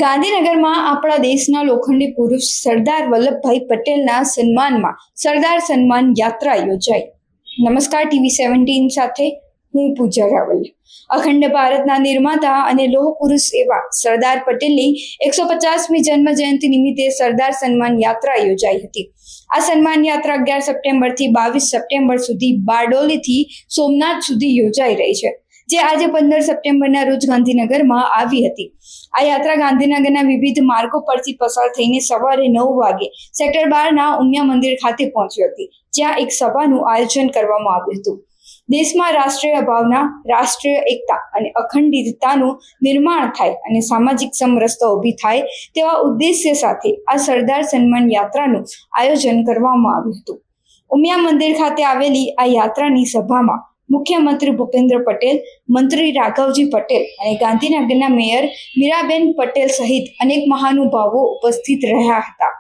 ગાંધીનગરમાં આપણા દેશના લોખંડી પુરુષ સરદાર વલ્લભભાઈ પટેલના સન્માનમાં સરદાર સન્માન યાત્રા યોજાઈ. નમસ્કાર, TV17 સાથે હું પૂજા રાવલ. અખંડ ભારતના નિર્માતા અને લોહ પુરુષ એવા સરદાર પટેલની 150મી જન્મ જયંતિ નિમિત્તે સરદાર સન્માન યાત્રા યોજાઈ હતી. આ સન્માન યાત્રા 11 સપ્ટેમ્બરથી 22 સપ્ટેમ્બર સુધી બારડોલીથી સોમનાથ સુધી યોજાઈ રહી છે, જે આજે 15 સપ્ટેમ્બરના રોજ ગાંધીનગરમાં આવી હતી. આ યાત્રા ગાંધીનગરના વિવિધ માર્ગો પરથી પસાર થઈને સવારે 9 વાગે સેક્ટર 12ના ઉમિયા મંદિર ખાતે પહોંચી હતી, જ્યાં એક સભાનું આયોજન કરવામાં આવ્યું હતું. દેશમાં રાષ્ટ્રીય ભાવના, રાષ્ટ્રીય એકતા અને અખંડિતતાનું નિર્માણ થાય અને સામાજિક સમરસતા ઊભી થાય તેવા ઉદ્દેશ્ય સાથે આ સરદાર સન્માન યાત્રાનું આયોજન કરવામાં આવ્યું હતું. ઉમિયા મંદિર ખાતે આવેલી આ યાત્રાની સભામાં મુખ્યમંત્રી ભૂપેન્દ્ર પટેલ, મંત્રી રાઘવજી પટેલ અને ગાંધીનગરના મેયર મીરાબેન પટેલ સહિત અનેક મહાનુભાવો ઉપસ્થિત રહ્યા હતા.